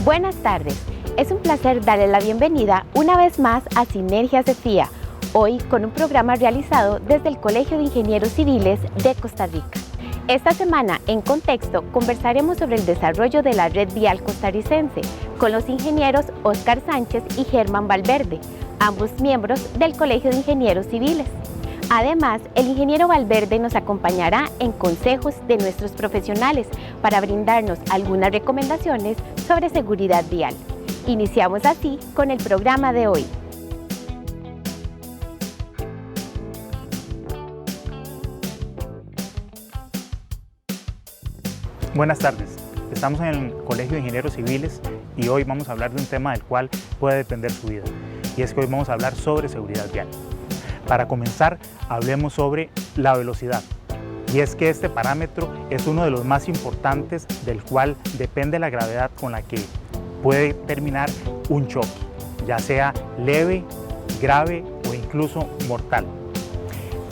Buenas tardes, es un placer darle la bienvenida una vez más a Sinergias de FIA, hoy con un programa realizado desde el Colegio de Ingenieros Civiles de Costa Rica. Esta semana, en Contexto, conversaremos sobre el desarrollo de la red vial costarricense con los ingenieros Óscar Sánchez y Germán Valverde, ambos miembros del Colegio de Ingenieros Civiles. Además, el ingeniero Valverde nos acompañará en consejos de nuestros profesionales para brindarnos algunas recomendaciones sobre seguridad vial. Iniciamos así con el programa de hoy. Buenas tardes, estamos en el Colegio de Ingenieros Civiles y hoy vamos a hablar de un tema del cual puede depender su vida, y es que hoy vamos a hablar sobre seguridad vial. Para comenzar, hablemos sobre la velocidad, y es que este parámetro es uno de los más importantes del cual depende la gravedad con la que puede terminar un choque, ya sea leve, grave o incluso mortal.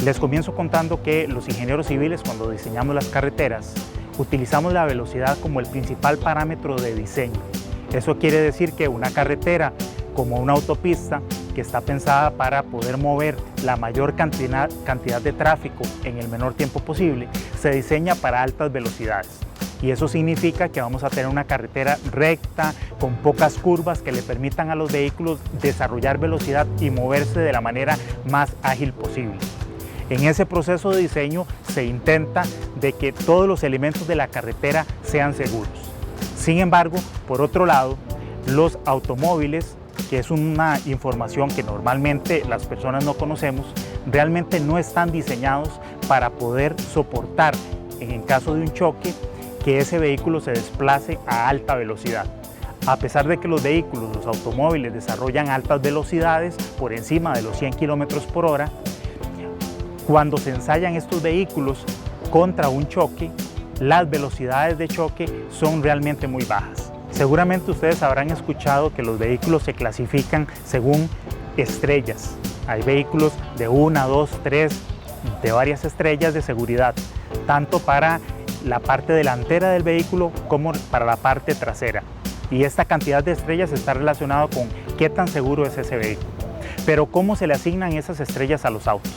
Les comienzo contando que los ingenieros civiles, cuando diseñamos las carreteras, utilizamos la velocidad como el principal parámetro de diseño. Eso quiere decir que una carretera, como una autopista, que está pensada para poder mover la mayor cantidad de tráfico en el menor tiempo posible, se diseña para altas velocidades. Y eso significa que vamos a tener una carretera recta, con pocas curvas que le permitan a los vehículos desarrollar velocidad y moverse de la manera más ágil posible. En ese proceso de diseño se intenta de que todos los elementos de la carretera sean seguros. Sin embargo, por otro lado, los automóviles, que es una información que normalmente las personas no conocemos, realmente no están diseñados para poder soportar, en caso de un choque, que ese vehículo se desplace a alta velocidad. A pesar de que los vehículos, los automóviles, desarrollan altas velocidades por encima de los 100 km por hora, cuando se ensayan estos vehículos contra un choque, las velocidades de choque son realmente muy bajas. Seguramente ustedes habrán escuchado que los vehículos se clasifican según estrellas. Hay vehículos de 1, 2, 3, de varias estrellas de seguridad, tanto para la parte delantera del vehículo como para la parte trasera. Y esta cantidad de estrellas está relacionada con qué tan seguro es ese vehículo. Pero ¿cómo se le asignan esas estrellas a los autos?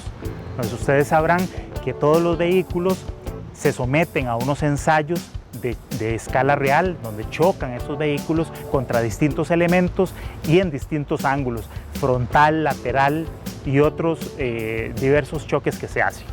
Pues ustedes sabrán que todos los vehículos se someten a unos ensayos de escala real, donde chocan estos vehículos contra distintos elementos y en distintos ángulos, frontal, lateral y otros diversos choques que se hacen.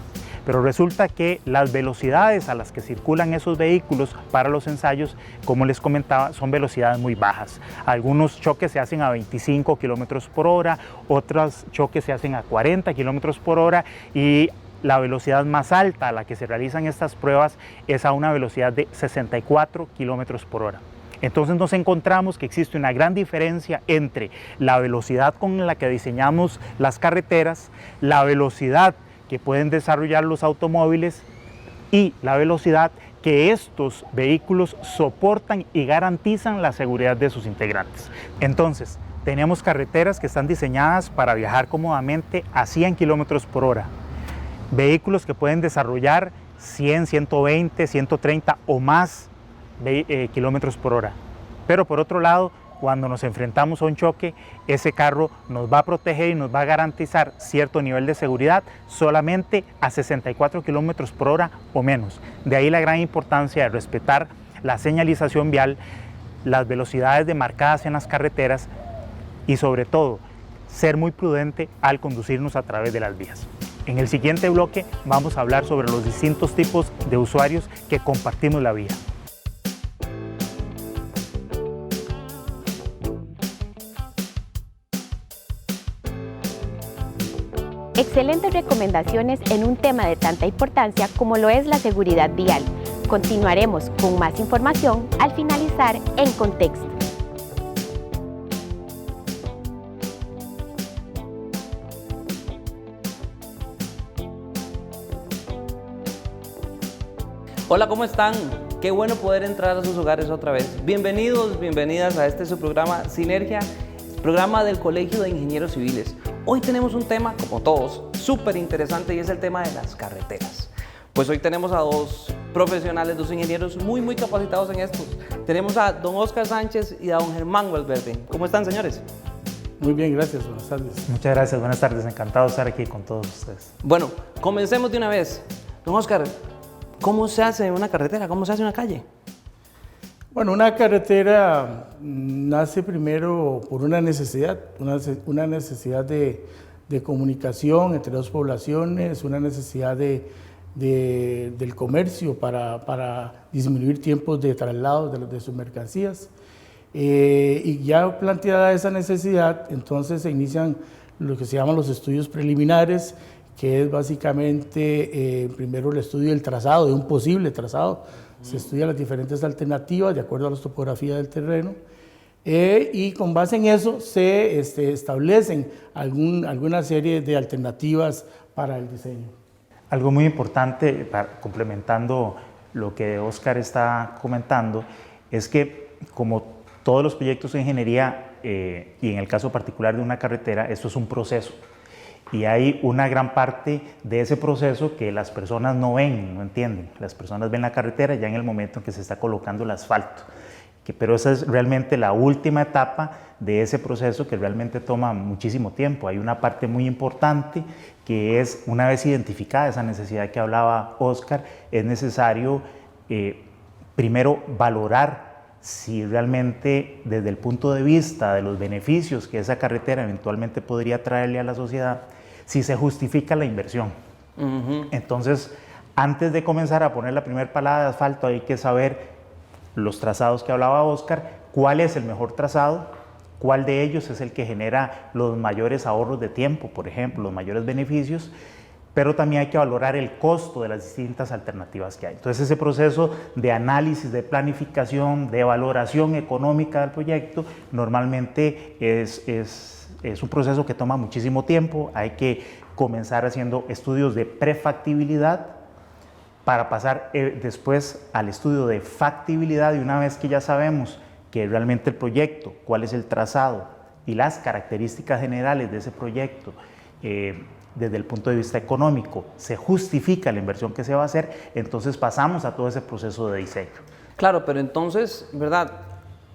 Pero resulta que las velocidades a las que circulan esos vehículos para los ensayos, como les comentaba, son velocidades muy bajas. Algunos choques se hacen a 25 km por hora, otros choques se hacen a 40 km por hora y la velocidad más alta a la que se realizan estas pruebas es a una velocidad de 64 km por hora. Entonces nos encontramos que existe una gran diferencia entre la velocidad con la que diseñamos las carreteras, la velocidad que pueden desarrollar los automóviles y la velocidad que estos vehículos soportan y garantizan la seguridad de sus integrantes. Entonces, tenemos carreteras que están diseñadas para viajar cómodamente a 100 km por hora. Vehículos que pueden desarrollar 100, 120, 130 o más kilómetros por hora. Pero por otro lado, cuando nos enfrentamos a un choque, ese carro nos va a proteger y nos va a garantizar cierto nivel de seguridad solamente a 64 kilómetros por hora o menos. De ahí la gran importancia de respetar la señalización vial, las velocidades demarcadas en las carreteras y sobre todo ser muy prudente al conducirnos a través de las vías. En el siguiente bloque vamos a hablar sobre los distintos tipos de usuarios que compartimos la vía. Excelentes recomendaciones en un tema de tanta importancia como lo es la seguridad vial. Continuaremos con más información al finalizar En Contexto. Hola, ¿cómo están? Qué bueno poder entrar a sus hogares otra vez. Bienvenidos, bienvenidas a este su programa Sinergia, programa del Colegio de Ingenieros Civiles. Hoy tenemos un tema, como todos, súper interesante y es el tema de las carreteras. Pues hoy tenemos a dos profesionales, dos ingenieros muy capacitados en esto. Tenemos a don Óscar Sánchez y a don Germán Valverde. ¿Cómo están, señores? Muy bien, gracias. Buenas tardes. Muchas gracias, buenas tardes. Encantado de estar aquí con todos ustedes. Bueno, comencemos de una vez. Don Óscar, ¿cómo se hace una carretera? ¿Cómo se hace una calle? Bueno, una carretera nace primero por una necesidad, una necesidad de comunicación entre dos poblaciones, una necesidad del comercio para disminuir tiempos de traslado de sus mercancías. Y ya planteada esa necesidad, entonces se inician lo que se llaman los estudios preliminares, que es básicamente primero el estudio del trazado, de un posible trazado. Se estudian las diferentes alternativas de acuerdo a la topografía del terreno y con base en eso se establecen alguna serie de alternativas para el diseño. Algo muy importante, complementando lo que Óscar está comentando, es que como todos los proyectos de ingeniería y en el caso particular de una carretera, esto es un proceso. Y hay una gran parte de ese proceso que las personas no ven, no entienden. Las personas ven la carretera ya en el momento en que se está colocando el asfalto. Pero esa es realmente la última etapa de ese proceso que realmente toma muchísimo tiempo. Hay una parte muy importante que es, una vez identificada esa necesidad que hablaba Óscar, es necesario primero valorar si realmente desde el punto de vista de los beneficios que esa carretera eventualmente podría traerle a la sociedad, si se justifica la inversión. Entonces, antes de comenzar a poner la primera palada de asfalto, hay que saber los trazados que hablaba Óscar, cuál es el mejor trazado, cuál de ellos es el que genera los mayores ahorros de tiempo, por ejemplo, los mayores beneficios, pero también hay que valorar el costo de las distintas alternativas que hay. Entonces, ese proceso de análisis, de planificación, de valoración económica del proyecto, normalmente es un proceso que toma muchísimo tiempo. Hay que comenzar haciendo estudios de prefactibilidad para pasar después al estudio de factibilidad, y una vez que ya sabemos que realmente el proyecto, cuál es el trazado y las características generales de ese proyecto, desde el punto de vista económico, se justifica la inversión que se va a hacer, entonces pasamos a todo ese proceso de diseño. Claro, pero entonces, ¿verdad?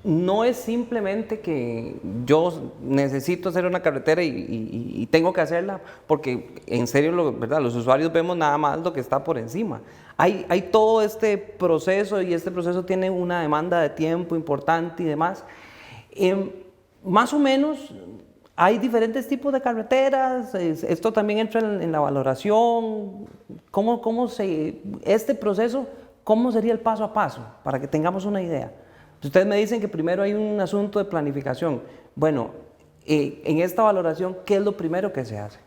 No es simplemente que yo necesito hacer una carretera y tengo que hacerla, porque en serio, ¿verdad? Los usuarios vemos nada más lo que está por encima. Hay todo este proceso y este proceso tiene una demanda de tiempo importante y demás. Más o menos hay diferentes tipos de carreteras, esto también entra en la valoración. Este proceso, ¿cómo sería el paso a paso? Para que tengamos una idea. Ustedes me dicen que primero hay un asunto de planificación. Bueno, en esta valoración, ¿qué es lo primero que se hace?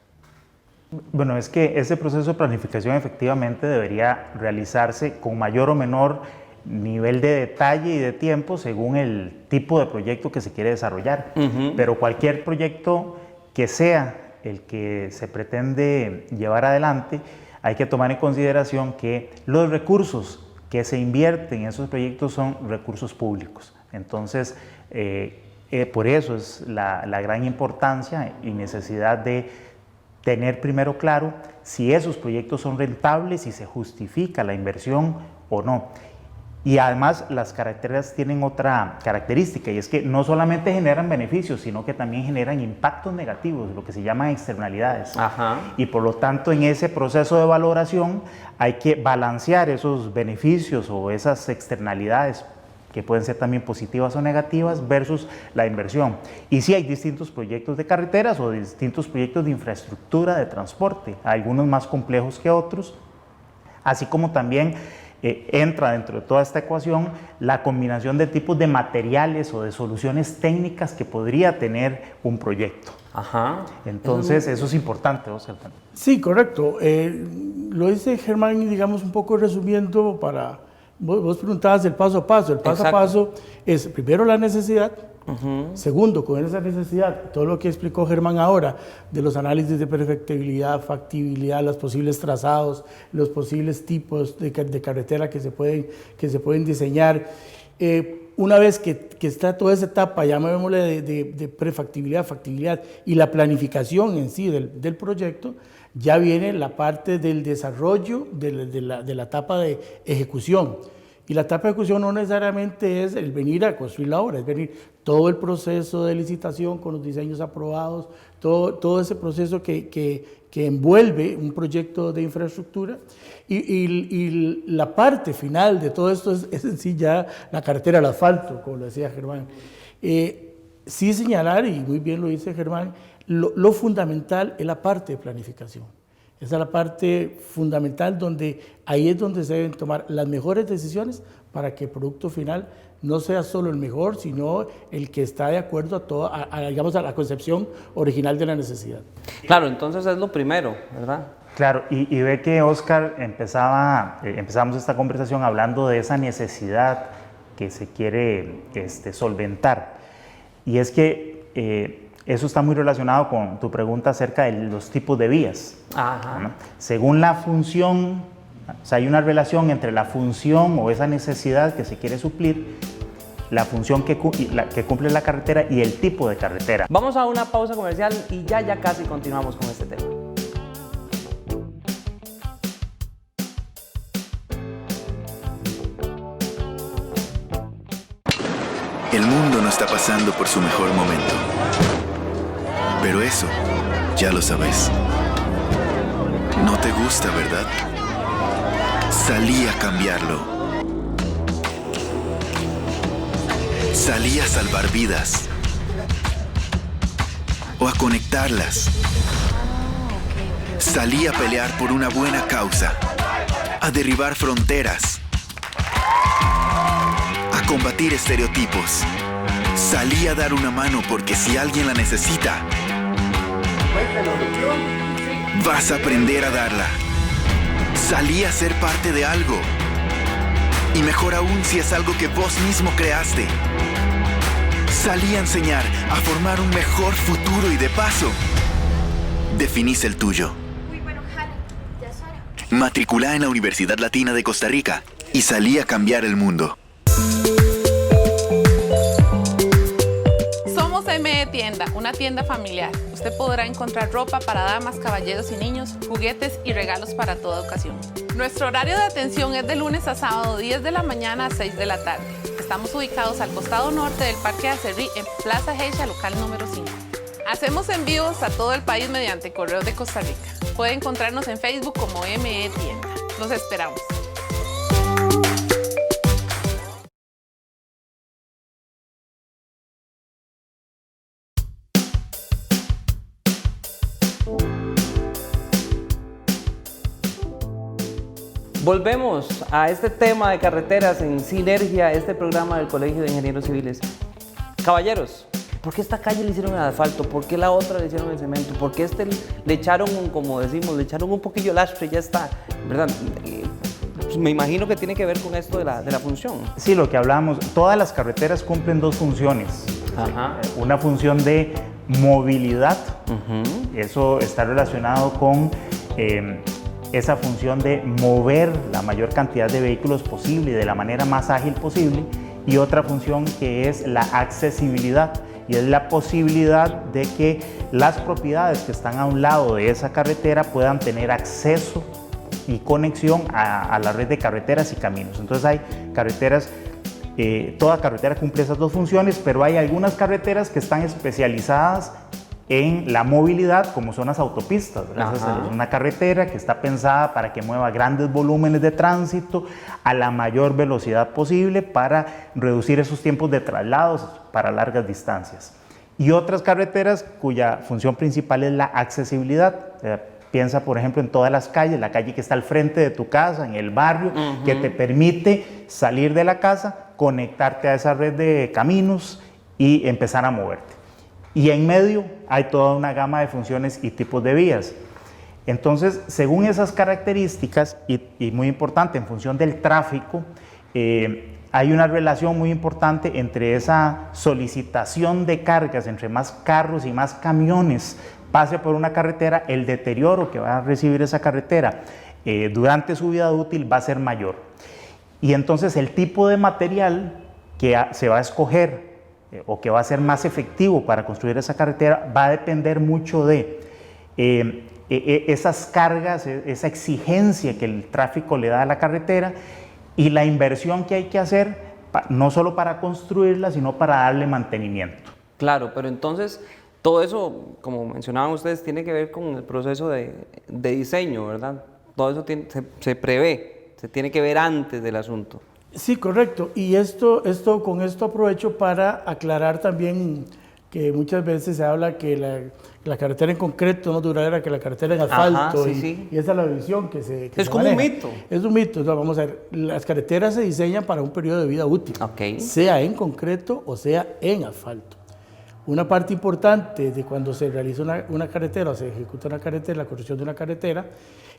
Bueno, es que ese proceso de planificación efectivamente debería realizarse con mayor o menor nivel de detalle y de tiempo según el tipo de proyecto que se quiere desarrollar. Pero cualquier proyecto que sea el que se pretende llevar adelante, hay que tomar en consideración que los recursos que se invierten en esos proyectos son recursos públicos. Entonces, por eso es la gran importancia y necesidad de tener primero claro si esos proyectos son rentables, si se justifica la inversión o no. Y además las carreteras tienen otra característica, y es que no solamente generan beneficios, sino que también generan impactos negativos, lo que se llaman externalidades. Y por lo tanto, en ese proceso de valoración hay que balancear esos beneficios o esas externalidades, que pueden ser también positivas o negativas, versus la inversión. Y sí hay distintos proyectos de carreteras o distintos proyectos de infraestructura de transporte, algunos más complejos que otros, así como también entra dentro de toda esta ecuación la combinación de tipos de materiales o de soluciones técnicas que podría tener un proyecto. Entonces, eso es importante, Óscar. Sí, correcto. Lo dice Germán, digamos, un poco resumiendo para... Vos preguntabas el paso a paso. El paso a paso es primero la necesidad, Segundo, con esa necesidad, todo lo que explicó Germán ahora, de los análisis de perfectibilidad, factibilidad, los posibles trazados, los posibles tipos de carretera que se pueden diseñar. Una vez que está toda esa etapa, llamémosle de prefactibilidad, factibilidad y la planificación en sí del proyecto, ya viene la parte del desarrollo de la etapa de ejecución. Y la etapa de ejecución no necesariamente es el venir a construir la obra, es venir todo el proceso de licitación con los diseños aprobados, todo ese proceso que envuelve un proyecto de infraestructura. Y la parte final de todo esto es en sí ya la carretera, el asfalto, como lo decía Germán. Sí señalar, y muy bien lo dice Germán, lo fundamental es la parte de planificación. Esa es la parte fundamental ahí es donde se deben tomar las mejores decisiones para que el producto final no sea solo el mejor, sino el que está de acuerdo a la concepción original de la necesidad. Claro, entonces es lo primero, ¿verdad? Claro, y ve que Oscar empezamos esta conversación hablando de esa necesidad que se quiere solventar. Y es que eso está muy relacionado con tu pregunta acerca de los tipos de vías. Ajá. ¿No? Según la función, o sea, hay una relación entre la función o esa necesidad que se quiere suplir, la función que cumple la carretera y el tipo de carretera. Vamos a una pausa comercial y ya casi continuamos con este tema. El mundo no está pasando por su mejor momento. Pero eso, ya lo sabes. No te gusta, ¿verdad? Salí a cambiarlo. Salí a salvar vidas. O a conectarlas. Salí a pelear por una buena causa. A derribar fronteras. A combatir estereotipos. Salí a dar una mano porque si alguien la necesita, vas a aprender a darla. Salí a ser parte de algo. Y mejor aún si es algo que vos mismo creaste. Salí a enseñar, a formar un mejor futuro y de paso, definís el tuyo. Matriculá en la Universidad Latina de Costa Rica y salí a cambiar el mundo. ME Tienda, una tienda familiar. Usted podrá encontrar ropa para damas, caballeros y niños, juguetes y regalos para toda ocasión. Nuestro horario de atención es de lunes a sábado, 10 de la mañana a 6 de la tarde. Estamos ubicados al costado norte del Parque Acerrí, en Plaza Geisha, local número 5. Hacemos envíos a todo el país mediante Correos de Costa Rica. Puede encontrarnos en Facebook como ME Tienda. Los esperamos. Volvemos a este tema de carreteras en Sinergia, este programa del Colegio de Ingenieros Civiles. Caballeros, ¿por qué esta calle le hicieron el asfalto? ¿Por qué la otra le hicieron el cemento? ¿Por qué le echaron, como decimos, le echaron un poquillo lastre y ya está? ¿Verdad? Pues me imagino que tiene que ver con esto de la función. Sí, lo que hablamos, todas las carreteras cumplen dos funciones. Ajá. Una función de movilidad, eso está relacionado con esa función de mover la mayor cantidad de vehículos posible y de la manera más ágil posible, y otra función que es la accesibilidad, y es la posibilidad de que las propiedades que están a un lado de esa carretera puedan tener acceso y conexión a la red de carreteras y caminos. Entonces hay carreteras, toda carretera cumple esas dos funciones, pero hay algunas carreteras que están especializadas en la movilidad, como son las autopistas. Es una carretera que está pensada para que mueva grandes volúmenes de tránsito a la mayor velocidad posible para reducir esos tiempos de traslados para largas distancias. Y otras carreteras cuya función principal es la accesibilidad. Piensa, por ejemplo, en todas las calles, la calle que está al frente de tu casa, en el barrio, que te permite salir de la casa, conectarte a esa red de caminos y empezar a moverte. Y en medio hay toda una gama de funciones y tipos de vías. Entonces, según esas características, y muy importante, en función del tráfico, hay una relación muy importante entre esa solicitación de cargas, entre más carros y más camiones pase por una carretera, el deterioro que va a recibir esa carretera durante su vida útil va a ser mayor. Y entonces el tipo de material que se va a escoger o que va a ser más efectivo para construir esa carretera va a depender mucho de esas cargas, esa exigencia que el tráfico le da a la carretera y la inversión que hay que hacer, no solo para construirla, sino para darle mantenimiento. Claro, pero entonces todo eso, como mencionaban ustedes, tiene que ver con el proceso de diseño, ¿verdad? Todo eso se prevé, se tiene que ver antes del asunto. Sí, correcto. Y con esto aprovecho para aclarar también que muchas veces se habla que la carretera en concreto no es duradera que la carretera en asfalto. Ajá, sí. Y esa es la visión que se es como maneja. un mito. Es un mito. No, vamos a ver, las carreteras se diseñan para un periodo de vida útil, sea en concreto o sea en asfalto. Una parte importante de cuando se realiza una carretera o se ejecuta una carretera, la construcción de una carretera,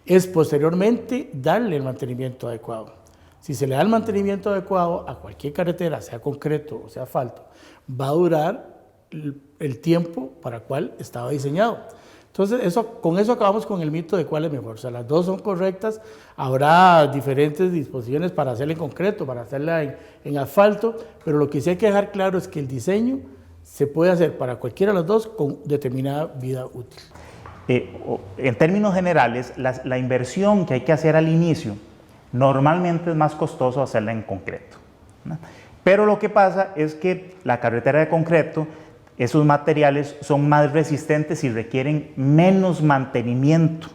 es posteriormente darle el mantenimiento adecuado. Si se le da el mantenimiento adecuado a cualquier carretera, sea concreto o sea asfalto, va a durar el tiempo para el cual estaba diseñado. Entonces, con eso acabamos con el mito de cuál es mejor. O sea, las dos son correctas. Habrá diferentes disposiciones para hacerla en concreto, para hacerla en asfalto, pero lo que sí hay que dejar claro es que el diseño se puede hacer para cualquiera de las dos con determinada vida útil. En términos generales, la inversión que hay que hacer al inicio normalmente es más costoso hacerla en concreto, ¿no? Pero lo que pasa es que la carretera de concreto, esos materiales son más resistentes y requieren menos mantenimiento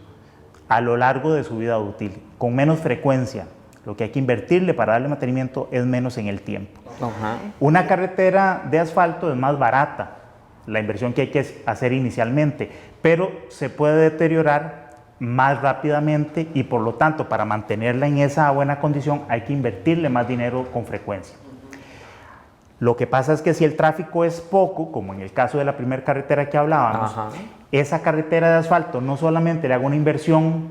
a lo largo de su vida útil, con menos frecuencia. Lo que hay que invertirle para darle mantenimiento es menos en el tiempo. Ajá. Una carretera de asfalto es más barata, la inversión que hay que hacer inicialmente, pero se puede deteriorar más rápidamente y por lo tanto para mantenerla en esa buena condición hay que invertirle más dinero con frecuencia. Lo que pasa es que si el tráfico es poco, como en el caso de la primera carretera que hablábamos, esa carretera de asfalto no solamente le hago una inversión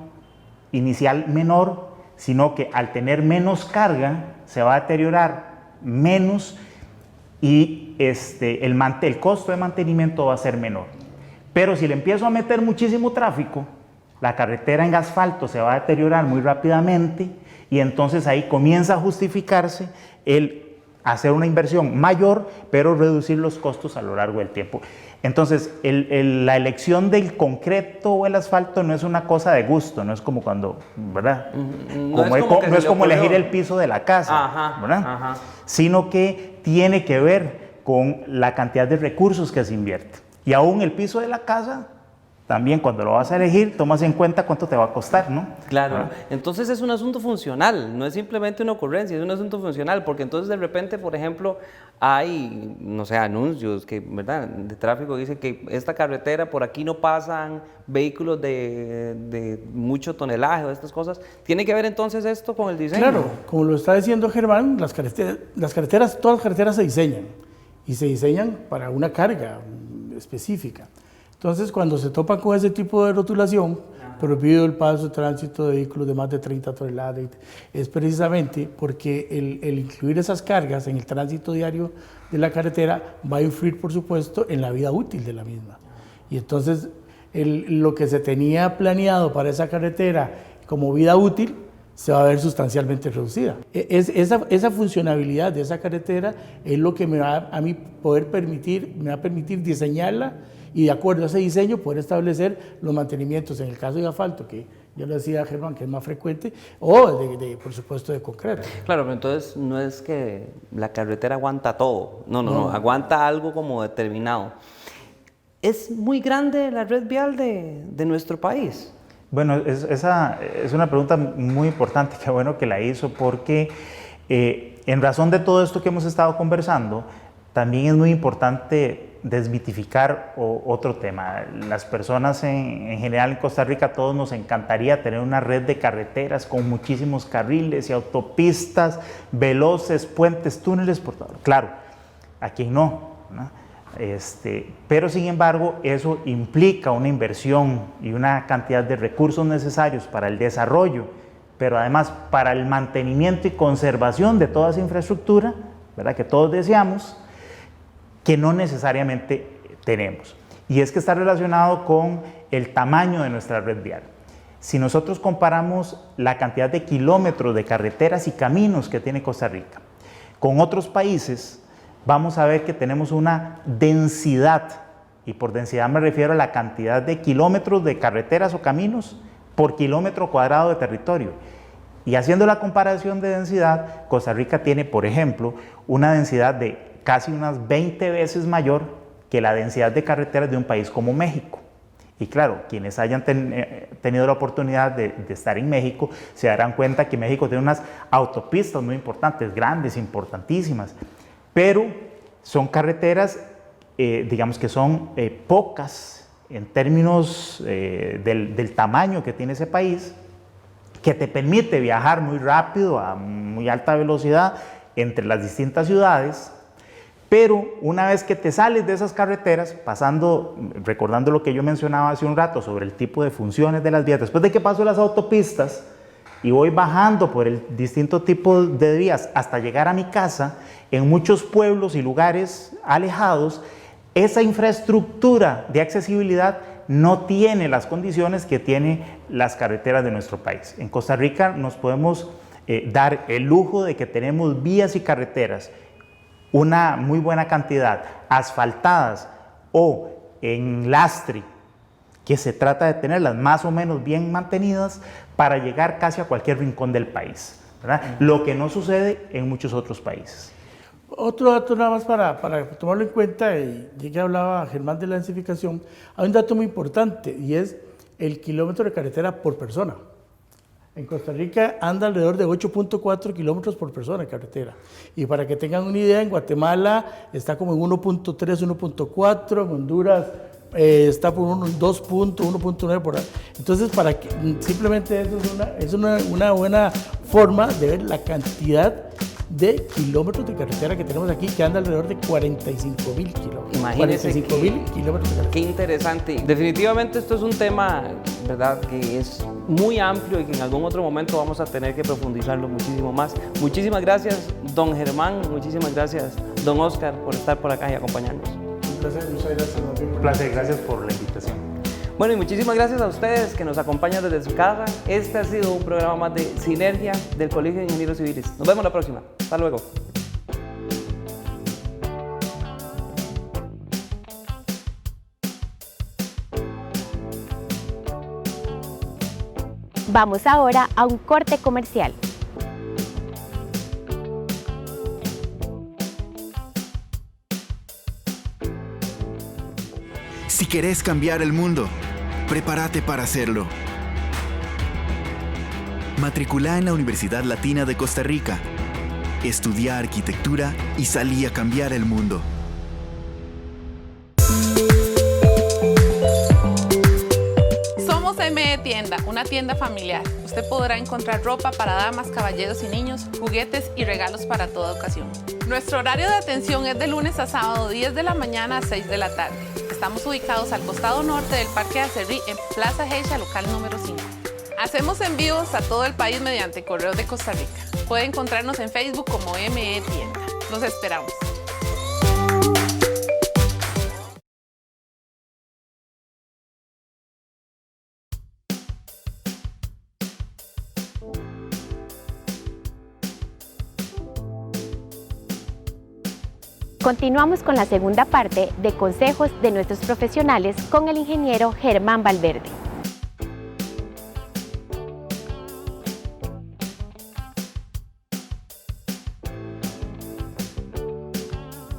inicial menor, sino que al tener menos carga se va a deteriorar menos y el costo de mantenimiento va a ser menor. Pero si le empiezo a meter muchísimo tráfico, la carretera en asfalto se va a deteriorar muy rápidamente y entonces ahí comienza a justificarse el hacer una inversión mayor, pero reducir los costos a lo largo del tiempo. Entonces, la elección del concreto o el asfalto no es una cosa de gusto, no es como cuando, ¿verdad? No es como elegir el piso de la casa, ¿verdad? Sino que tiene que ver con la cantidad de recursos que se invierte. Y aún el piso de la casa, también cuando lo vas a elegir, tomas en cuenta cuánto te va a costar, ¿no? Claro, ¿verdad? Entonces es un asunto funcional, no es simplemente una ocurrencia, es un asunto funcional, porque entonces de repente, por ejemplo, hay, no sé, anuncios que, ¿verdad?, de tráfico dicen que esta carretera, por aquí no pasan vehículos de mucho tonelaje o estas cosas. ¿Tiene que ver entonces esto con el diseño? Claro, como lo está diciendo Germán, todas las carreteras se diseñan y se diseñan para una carga específica. Entonces, cuando se topan con ese tipo de rotulación, prohibido el paso de tránsito de vehículos de más de 30 toneladas, es precisamente porque el incluir esas cargas en el tránsito diario de la carretera va a influir, por supuesto, en la vida útil de la misma. Y entonces, lo que se tenía planeado para esa carretera como vida útil se va a ver sustancialmente reducida. Esa funcionalidad de esa carretera es lo que me va a mí me va a permitir diseñarla y de acuerdo a ese diseño poder establecer los mantenimientos, en el caso de asfalto, que yo le decía a Germán que es más frecuente, o por supuesto de concreto. Claro, pero entonces no es que la carretera aguanta todo, no, aguanta algo como determinado. ¿Es muy grande la red vial de nuestro país? Bueno, esa es una pregunta muy importante, qué bueno que la hizo, porque en razón de todo esto que hemos estado conversando, también es muy importante desmitificar otro tema. Las personas en general en Costa Rica, a todos nos encantaría tener una red de carreteras con muchísimos carriles y autopistas veloces, puentes, túneles, por todo. Claro, a quien no, ¿no? Pero sin embargo, eso implica una inversión y una cantidad de recursos necesarios para el desarrollo pero además para el mantenimiento y conservación de toda esa infraestructura, ¿verdad?, que todos deseamos, que no necesariamente tenemos. Y es que está relacionado con el tamaño de nuestra red vial. Si nosotros comparamos la cantidad de kilómetros de carreteras y caminos que tiene Costa Rica con otros países, vamos a ver que tenemos una densidad, y por densidad me refiero a la cantidad de kilómetros de carreteras o caminos por kilómetro cuadrado de territorio. Y haciendo la comparación de densidad, Costa Rica tiene, por ejemplo, una densidad de casi unas 20 veces mayor que la densidad de carreteras de un país como México. Y claro, quienes hayan tenido la oportunidad de estar en México se darán cuenta que México tiene unas autopistas muy importantes, grandes, importantísimas, pero son carreteras, digamos que son pocas en términos del tamaño que tiene ese país, que te permite viajar muy rápido, a muy alta velocidad entre las distintas ciudades. Pero una vez que te sales de esas carreteras, recordando lo que yo mencionaba hace un rato sobre el tipo de funciones de las vías, después de que paso las autopistas y voy bajando por el distinto tipo de vías hasta llegar a mi casa, en muchos pueblos y lugares alejados, esa infraestructura de accesibilidad no tiene las condiciones que tienen las carreteras de nuestro país. En Costa Rica nos podemos dar el lujo de que tenemos vías y carreteras, una muy buena cantidad, asfaltadas o en lastre, que se trata de tenerlas más o menos bien mantenidas para llegar casi a cualquier rincón del país, ¿verdad? Lo que no sucede en muchos otros países. Otro dato nada más para tomarlo en cuenta, y ya que hablaba Germán de la densificación, hay un dato muy importante y es el kilómetro de carretera por persona. En Costa Rica anda alrededor de 8.4 kilómetros por persona en carretera. Y para que tengan una idea, en Guatemala está como en 1.3, 1.4, en Honduras está por 1.9 por ahí. Entonces, simplemente eso es una buena forma de ver la cantidad de kilómetros de carretera que tenemos aquí, que anda alrededor de 45.000 kilómetros. Imagínense 45.000 kilómetros de carretera. Qué interesante. Definitivamente esto es un tema, ¿verdad?, que es muy amplio y que en algún otro momento vamos a tener que profundizarlo muchísimo más. Muchísimas gracias, don Germán, muchísimas gracias, don Oscar, por estar por acá y acompañarnos. Un placer, muchas gracias. Un placer, gracias por la invitación. Bueno, y muchísimas gracias a ustedes que nos acompañan desde su casa. Este ha sido un programa más de Sinergia del Colegio de Ingenieros Civiles. Nos vemos la próxima. Hasta luego. Vamos ahora a un corte comercial. Si querés cambiar el mundo, prepárate para hacerlo. Matriculá en la Universidad Latina de Costa Rica. Estudia arquitectura y salí a cambiar el mundo. Somos ME Tienda, una tienda familiar. Usted podrá encontrar ropa para damas, caballeros y niños, juguetes y regalos para toda ocasión. Nuestro horario de atención es de lunes a sábado, 10 de la mañana a 6 de la tarde. Estamos ubicados al costado norte del Parque de Acerrí, en Plaza Geisha, local número 5. Hacemos envíos a todo el país mediante Correos de Costa Rica. Puede encontrarnos en Facebook como ME Tienda. Los esperamos. Continuamos con la segunda parte de consejos de nuestros profesionales con el ingeniero Germán Valverde.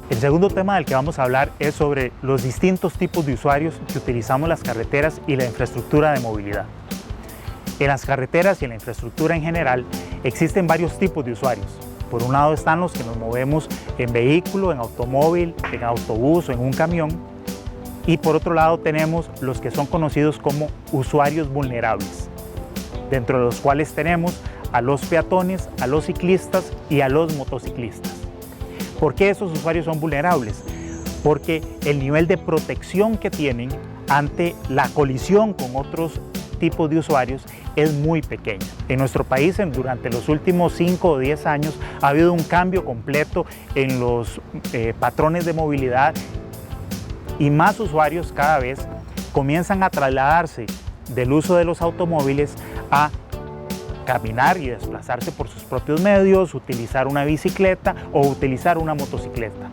El segundo tema del que vamos a hablar es sobre los distintos tipos de usuarios que utilizamos las carreteras y la infraestructura de movilidad. En las carreteras y en la infraestructura en general existen varios tipos de usuarios. Por un lado están los que nos movemos en vehículo, en automóvil, en autobús o en un camión. Y por otro lado tenemos los que son conocidos como usuarios vulnerables, dentro de los cuales tenemos a los peatones, a los ciclistas y a los motociclistas. ¿Por qué esos usuarios son vulnerables? Porque el nivel de protección que tienen ante la colisión con otros tipos de usuarios es muy pequeña. En nuestro país, durante los últimos 5 o 10 años, ha habido un cambio completo en los patrones de movilidad y más usuarios cada vez comienzan a trasladarse del uso de los automóviles a caminar y desplazarse por sus propios medios, utilizar una bicicleta o utilizar una motocicleta.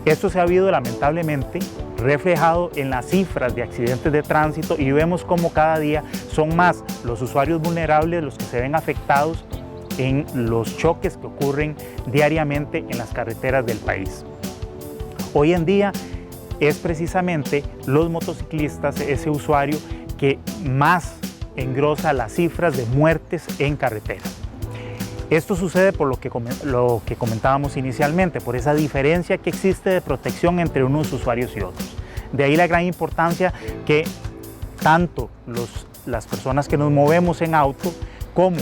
Esto se ha habido lamentablemente reflejado en las cifras de accidentes de tránsito y vemos como cada día son más los usuarios vulnerables los que se ven afectados en los choques que ocurren diariamente en las carreteras del país. Hoy en día es precisamente los motociclistas, ese usuario que más engrosa las cifras de muertes en carretera. Esto sucede por lo que comentábamos inicialmente, por esa diferencia que existe de protección entre unos usuarios y otros. De ahí la gran importancia que tanto las personas que nos movemos en auto como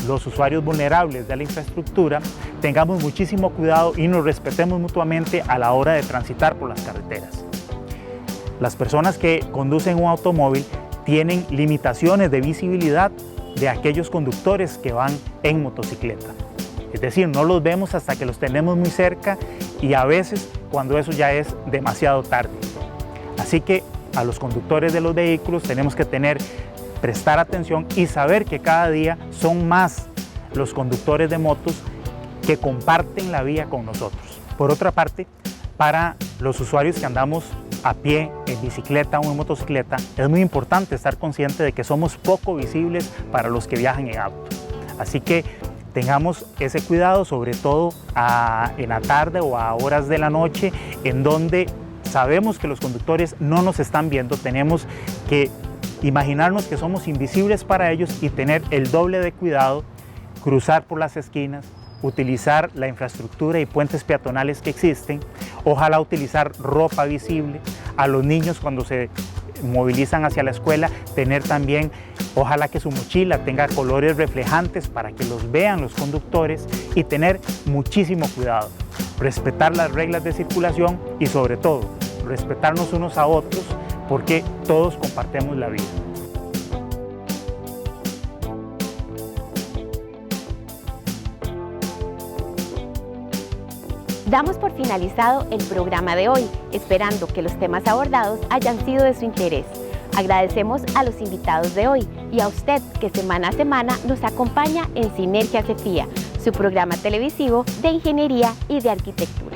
los usuarios vulnerables de la infraestructura tengamos muchísimo cuidado y nos respetemos mutuamente a la hora de transitar por las carreteras. Las personas que conducen un automóvil tienen limitaciones de visibilidad de aquellos conductores que van en motocicleta. Es decir, no los vemos hasta que los tenemos muy cerca y a veces cuando eso ya es demasiado tarde. Así que a los conductores de los vehículos tenemos que prestar atención y saber que cada día son más los conductores de motos que comparten la vía con nosotros. Por otra parte, para los usuarios que andamos a pie, en bicicleta o en motocicleta, es muy importante estar consciente de que somos poco visibles para los que viajan en auto. Así que tengamos ese cuidado, sobre todo en la tarde o a horas de la noche, en donde sabemos que los conductores no nos están viendo. Tenemos que imaginarnos que somos invisibles para ellos y tener el doble de cuidado, cruzar por las esquinas, utilizar la infraestructura y puentes peatonales que existen, ojalá utilizar ropa visible, a los niños cuando se movilizan hacia la escuela, tener también, ojalá que su mochila tenga colores reflejantes para que los vean los conductores y tener muchísimo cuidado, respetar las reglas de circulación y sobre todo, respetarnos unos a otros porque todos compartimos la vida. Damos por finalizado el programa de hoy, esperando que los temas abordados hayan sido de su interés. Agradecemos a los invitados de hoy y a usted que semana a semana nos acompaña en Sinergia CEFIA, su programa televisivo de ingeniería y de arquitectura.